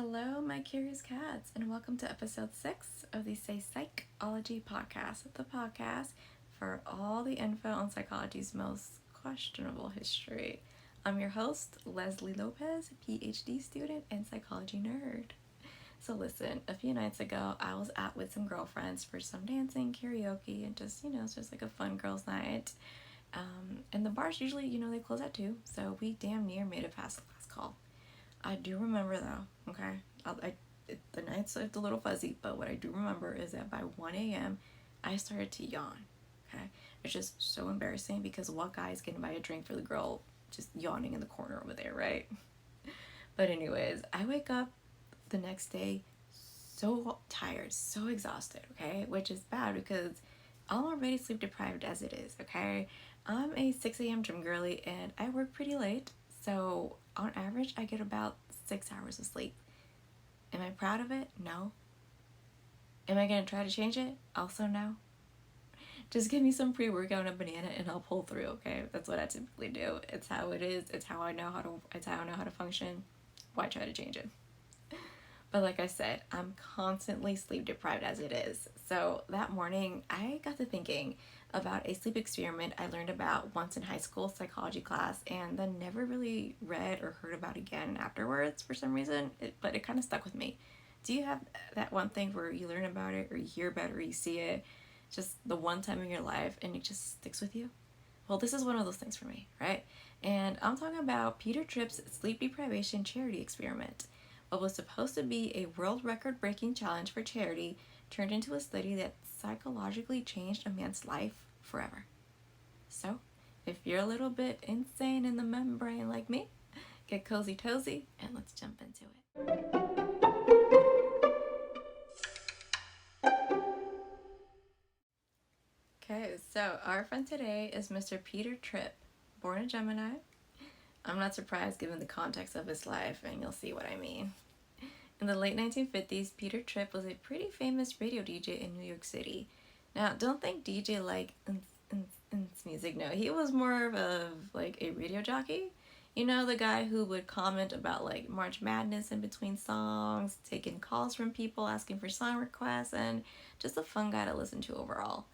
Hello, my curious cats, and welcome to episode 6 of the Psychology podcast, the podcast for all the info on psychology's most questionable history. I'm your host, Leslie Lopez, PhD student and psychology nerd. So listen, a few nights ago, I was out with some girlfriends for some dancing, karaoke, and it's just like a fun girls' night. And the bars usually, they close at 2, so we damn near made it past the last call. I do remember though, okay? The nights are a little fuzzy, but what I do remember is that by 1 a.m., I started to yawn, okay? It's just so embarrassing because what guy is getting by a drink for the girl just yawning in the corner over there, right? But anyways, I wake up the next day so tired, so exhausted, okay? Which is bad because I'm already sleep deprived as it is, okay? I'm a 6 a.m. gym girly and I work pretty late. So on average, I get about 6 hours of sleep. Am I proud of it? No. Am I going to try to change it? Also no. Just give me some pre-workout and a banana and I'll pull through, okay? That's what I typically do. It's how it is. It's how I know how to function. Why try to change it? But like I said, I'm constantly sleep deprived as it is. So that morning, I got to thinking about a sleep experiment I learned about once in high school psychology class and then never really read or heard about again afterwards for some reason, but it kind of stuck with me. Do you have that one thing where you learn about it or you hear about it or you see it just the one time in your life and it just sticks with you? Well, this is one of those things for me, right? And I'm talking about Peter Tripp's sleep deprivation charity experiment. What was supposed to be a world record-breaking challenge for charity turned into a study that psychologically changed a man's life forever. So, if you're a little bit insane in the membrane like me, get cozy tozy and let's jump into it. Okay, so our friend today is Mr. Peter Tripp, born a Gemini. I'm not surprised given the context of his life, and you'll see what I mean. In the late 1950s, Peter Tripp was a pretty famous radio DJ in New York City. Now, don't think DJ like music, no. He was more of a radio jockey. You know, the guy who would comment about like March Madness in between songs, taking calls from people asking for song requests, and just a fun guy to listen to overall.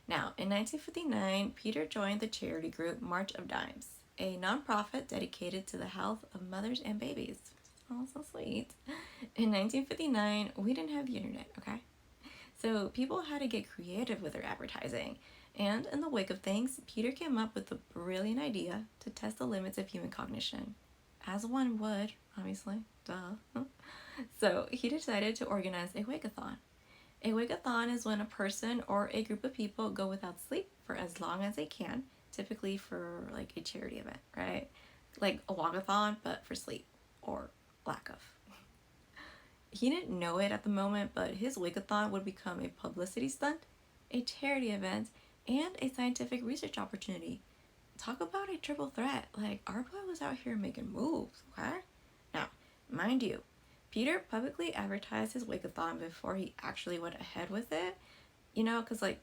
Now, in 1959, Peter joined the charity group March of Dimes, a nonprofit dedicated to the health of mothers and babies. Oh, so sweet. In 1959, we didn't have the internet, okay? So people had to get creative with their advertising. And in the wake of things, Peter came up with the brilliant idea to test the limits of human cognition. As one would, obviously, duh. So he decided to organize a wake-a-thon. A wake-a-thon is when a person or a group of people go without sleep for as long as they can, typically for like a charity event, right? Like a walk-a-thon, but for sleep, or lack of. He didn't know it at the moment, but his wake-a-thon would become a publicity stunt, a charity event, and a scientific research opportunity. Talk about a triple threat. Like, our boy was out here making moves, okay? Now, mind you, Peter publicly advertised his wake-a-thon before he actually went ahead with it, because it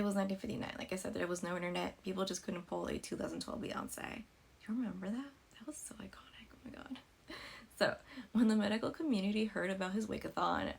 was 1959. Like I said, there was no internet. People just couldn't pull a 2012 Beyonce. Do you remember that? That was so iconic. Oh my god. So, when the medical community heard about his wake-a-thon,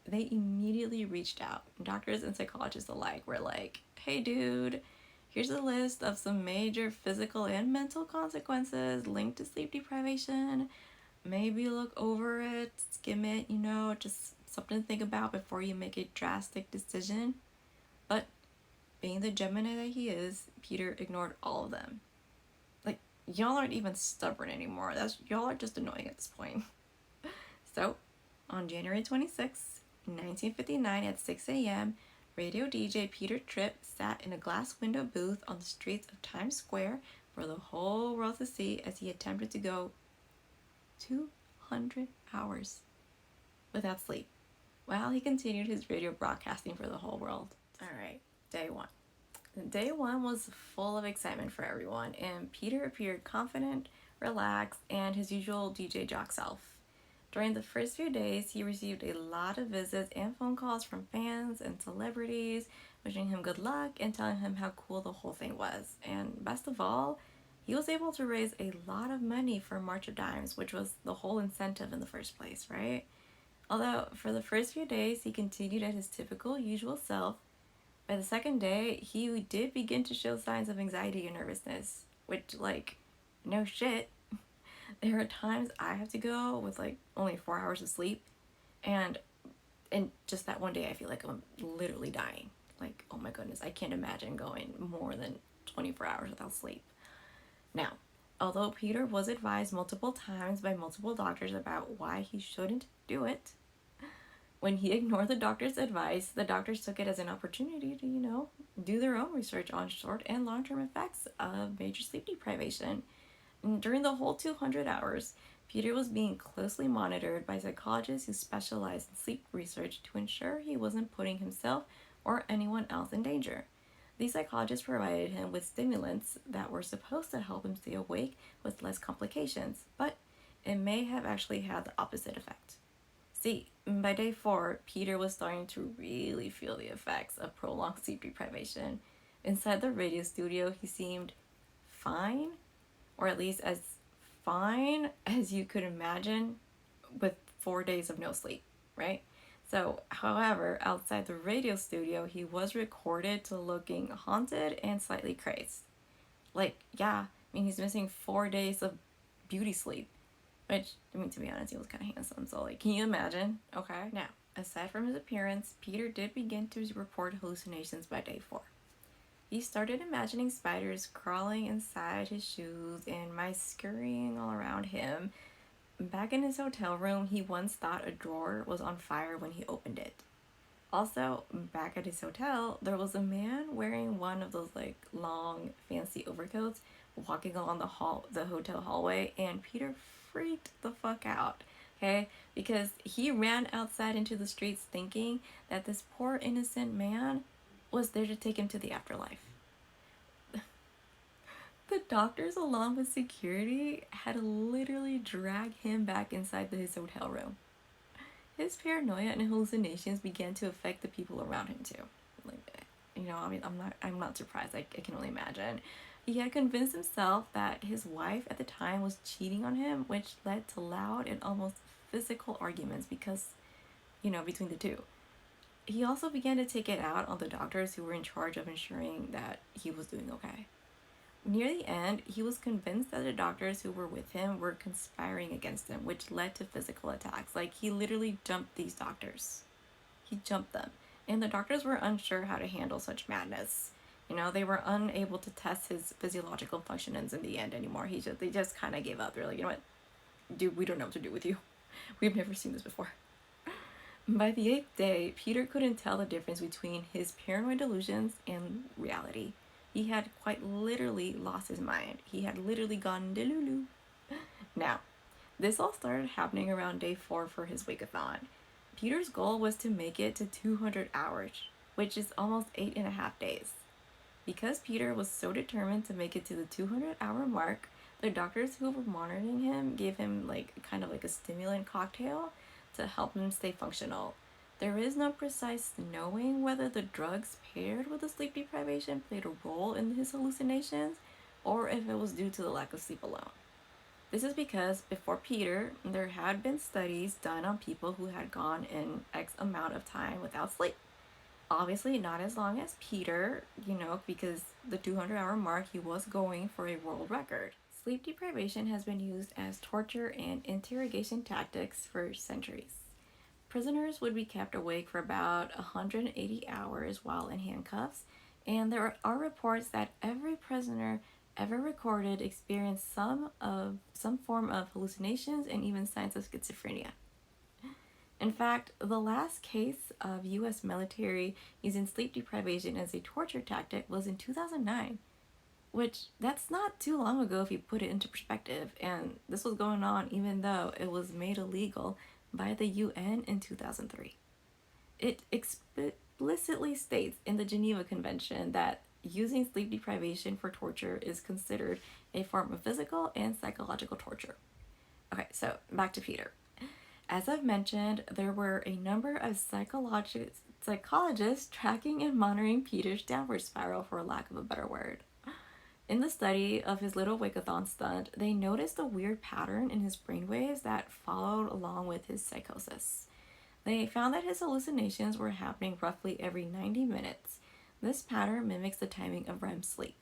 they immediately reached out. Doctors and psychologists alike were like, hey dude, here's a list of some major physical and mental consequences linked to sleep deprivation. Maybe look over it, skim it, just something to think about before you make a drastic decision. But being the Gemini that he is, Peter ignored all of them. Like, y'all aren't even stubborn anymore. Y'all are just annoying at this point. So, on January 26, 1959 at 6 a.m., radio DJ Peter Tripp sat in a glass window booth on the streets of Times Square for the whole world to see as he attempted to go 200 hours without sleep while he continued his radio broadcasting for the whole world. All right, day one. Day one was full of excitement for everyone, and Peter appeared confident, relaxed, and his usual DJ jock self. During the first few days, he received a lot of visits and phone calls from fans and celebrities, wishing him good luck and telling him how cool the whole thing was. And best of all, he was able to raise a lot of money for March of Dimes, which was the whole incentive in the first place, right? Although for the first few days he continued at his typical usual self, by the second day he did begin to show signs of anxiety and nervousness, which, like, no shit. There are times I have to go with like only 4 hours of sleep, and just that one day I feel like I'm literally dying. Like, oh my goodness, I can't imagine going more than 24 hours without sleep. Now, although Peter was advised multiple times by multiple doctors about why he shouldn't do it, when he ignored the doctor's advice, the doctors took it as an opportunity to, do their own research on short and long-term effects of major sleep deprivation. And during the whole 200 hours, Peter was being closely monitored by psychologists who specialized in sleep research to ensure he wasn't putting himself or anyone else in danger. These psychologists provided him with stimulants that were supposed to help him stay awake with less complications, but it may have actually had the opposite effect. See, by day 4, Peter was starting to really feel the effects of prolonged sleep deprivation. Inside the radio studio, he seemed fine, or at least as fine as you could imagine with 4 days of no sleep, right? So, however, outside the radio studio, he was recorded to looking haunted and slightly crazed. Like, yeah, he's missing 4 days of beauty sleep. Which, to be honest, he was kind of handsome, so, like, can you imagine? Okay. Now, aside from his appearance, Peter did begin to report hallucinations by day 4. He started imagining spiders crawling inside his shoes and mice scurrying all around him. Back in his hotel room, he once thought a drawer was on fire when he opened it. Also, back at his hotel, there was a man wearing one of those, like, long, fancy overcoats walking along the hotel hallway, and Peter freaked the fuck out, okay? Because he ran outside into the streets thinking that this poor innocent man was there to take him to the afterlife. The doctors, along with security, had to literally drag him back inside his hotel room. His paranoia and hallucinations began to affect the people around him too. Like, I'm not surprised. I can only imagine. He had convinced himself that his wife at the time was cheating on him, which led to loud and almost physical arguments between the two. He also began to take it out on the doctors who were in charge of ensuring that he was doing okay. Near the end, he was convinced that the doctors who were with him were conspiring against him, which led to physical attacks. Like, he literally jumped these doctors. He jumped them. And the doctors were unsure how to handle such madness. They were unable to test his physiological functions in the end anymore. They just kind of gave up. They're like, you know what? Dude, we don't know what to do with you. We've never seen this before. By the 8th day, Peter couldn't tell the difference between his paranoid delusions and reality. He had quite literally lost his mind. He had literally gone delulu. Now, this all started happening around day 4 for his wake-a-thon. Peter's goal was to make it to 200 hours, which is almost 8.5 days. Because Peter was so determined to make it to the 200-hour mark, the doctors who were monitoring him gave him kind of like a stimulant cocktail to help him stay functional. There is no precise knowing whether the drugs paired with the sleep deprivation played a role in his hallucinations, or if it was due to the lack of sleep alone. This is because before Peter, there had been studies done on people who had gone in X amount of time without sleep. Obviously not as long as Peter, because the 200-hour mark, he was going for a world record. Sleep deprivation has been used as torture and interrogation tactics for centuries. Prisoners would be kept awake for about 180 hours while in handcuffs, and there are reports that every prisoner ever recorded experienced some form of hallucinations and even signs of schizophrenia. In fact, the last case of U.S. military using sleep deprivation as a torture tactic was in 2009, which that's not too long ago if you put it into perspective, and this was going on even though it was made illegal by the UN in 2003. It explicitly states in the Geneva Convention that using sleep deprivation for torture is considered a form of physical and psychological torture. Okay, so back to Peter. As I've mentioned, there were a number of psychologists tracking and monitoring Peter's downward spiral, for lack of a better word. In the study of his little wake-a-thon stunt, they noticed a weird pattern in his brainwaves that followed along with his psychosis. They found that his hallucinations were happening roughly every 90 minutes. This pattern mimics the timing of REM sleep,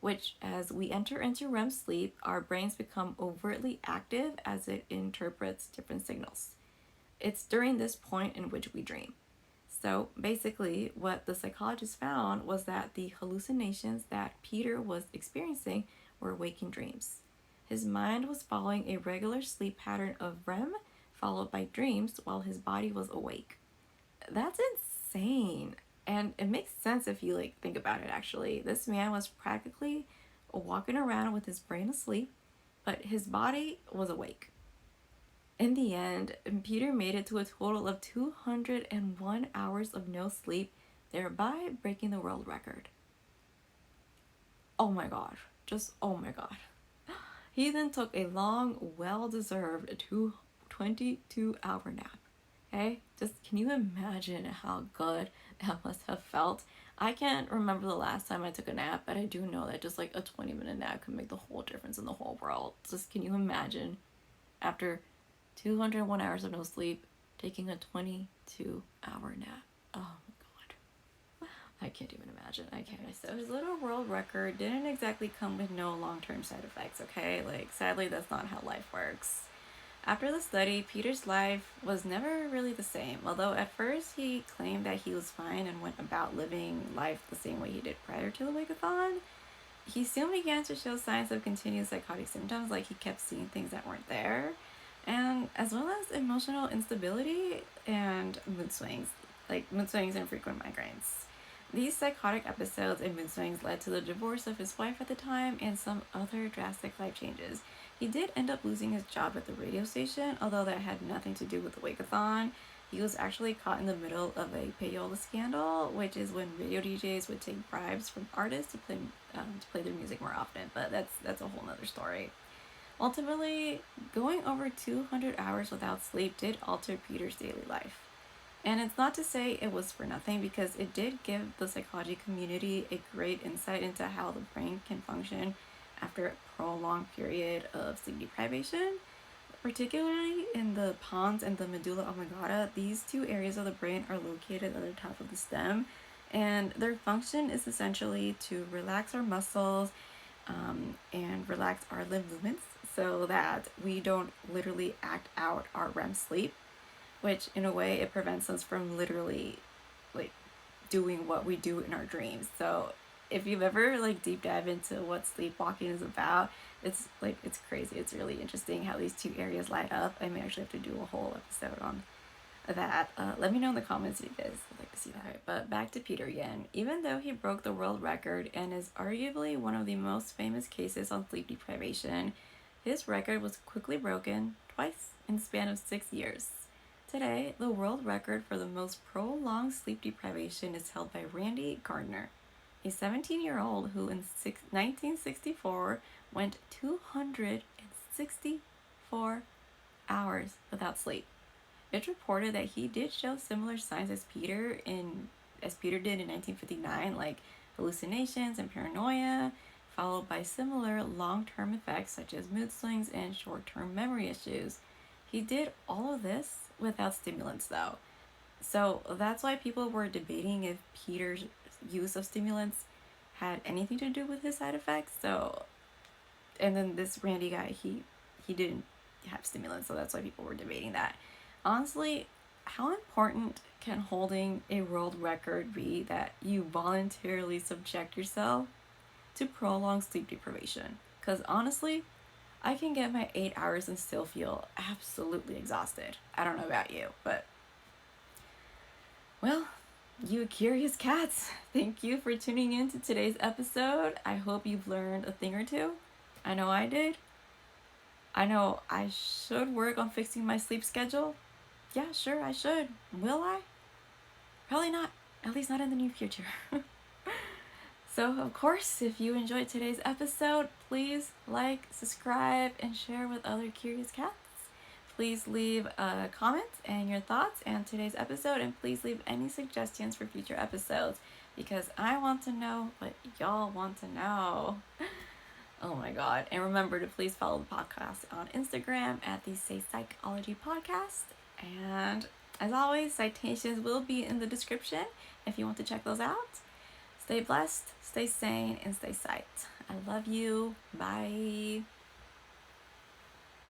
which, as we enter into REM sleep, our brains become overtly active as it interprets different signals. It's during this point in which we dream. So basically, what the psychologist found was that the hallucinations that Peter was experiencing were waking dreams. His mind was following a regular sleep pattern of REM followed by dreams while his body was awake. That's insane. And it makes sense if you think about it actually. This man was practically walking around with his brain asleep, but his body was awake. In the end, Peter made it to a total of 201 hours of no sleep, thereby breaking the world record. Oh my god. Just oh my god. He then took a long, well-deserved 22-hour nap. Okay? Just can you imagine how good that must have felt? I can't remember the last time I took a nap, but I do know that just a 20-minute nap can make the whole difference in the whole world. Just can you imagine after 201 hours of no sleep, taking a 22-hour nap. Oh my god. I can't even imagine. I can't. Okay, so his little world record didn't exactly come with no long-term side effects, okay? Sadly, that's not how life works. After the study, Peter's life was never really the same, although at first he claimed that he was fine and went about living life the same way he did prior to the wake-a-thon. He soon began to show signs of continued psychotic symptoms, he kept seeing things that weren't there, and as well as emotional instability and mood swings and frequent migraines. These psychotic episodes and mood swings led to the divorce of his wife at the time and some other drastic life changes. He did end up losing his job at the radio station, although that had nothing to do with the wake-a-thon. He was actually caught in the middle of a payola scandal, which is when radio DJs would take bribes from artists to play their music more often, but that's a whole nother story. Ultimately, going over 200 hours without sleep did alter Peter's daily life. And it's not to say it was for nothing, because it did give the psychology community a great insight into how the brain can function after a prolonged period of sleep deprivation. Particularly in the pons and the medulla oblongata, these two areas of the brain are located at the top of the stem, and their function is essentially to relax our muscles and relax our limb movements so that we don't literally act out our REM sleep, which in a way it prevents us from literally doing what we do in our dreams. So if you've ever deep dive into what sleepwalking is about, it's crazy. It's really interesting how these two areas light up. I may actually have to do a whole episode on that. Let me know in the comments if you guys would like to see that. Right, but back to Peter again. Even though he broke the world record and is arguably one of the most famous cases on sleep deprivation, his record was quickly broken twice in the span of 6 years. Today, the world record for the most prolonged sleep deprivation is held by Randy Gardner, a 17-year-old who in 1964 went 264 hours without sleep. It's reported that he did show similar signs as Peter did in 1959, like hallucinations and paranoia, followed by similar long-term effects such as mood swings and short-term memory issues. He did all of this without stimulants though. So that's why people were debating if Peter's use of stimulants had anything to do with his side effects. And then this Randy guy, he didn't have stimulants, so that's why people were debating that. Honestly, how important can holding a world record be that you voluntarily subject yourself to prolonged sleep deprivation? Because honestly, I can get my 8 hours and still feel absolutely exhausted. I don't know about you, but well, you curious cats, thank you for tuning in to today's episode. I hope you've learned a thing or two. I know I did. I know I should work on fixing my sleep schedule. Yeah, sure, I should. Will I? Probably not. At least not in the near future. So, of course, if you enjoyed today's episode, please like, subscribe, and share with other curious cats. Please leave a comment and your thoughts on today's episode, and please leave any suggestions for future episodes, because I want to know what y'all want to know. Oh my god. And remember to please follow the podcast on Instagram at the Say Psychology Podcast. And as always, citations will be in the description if you want to check those out. Stay blessed, stay sane, and stay psyched. I love you. Bye.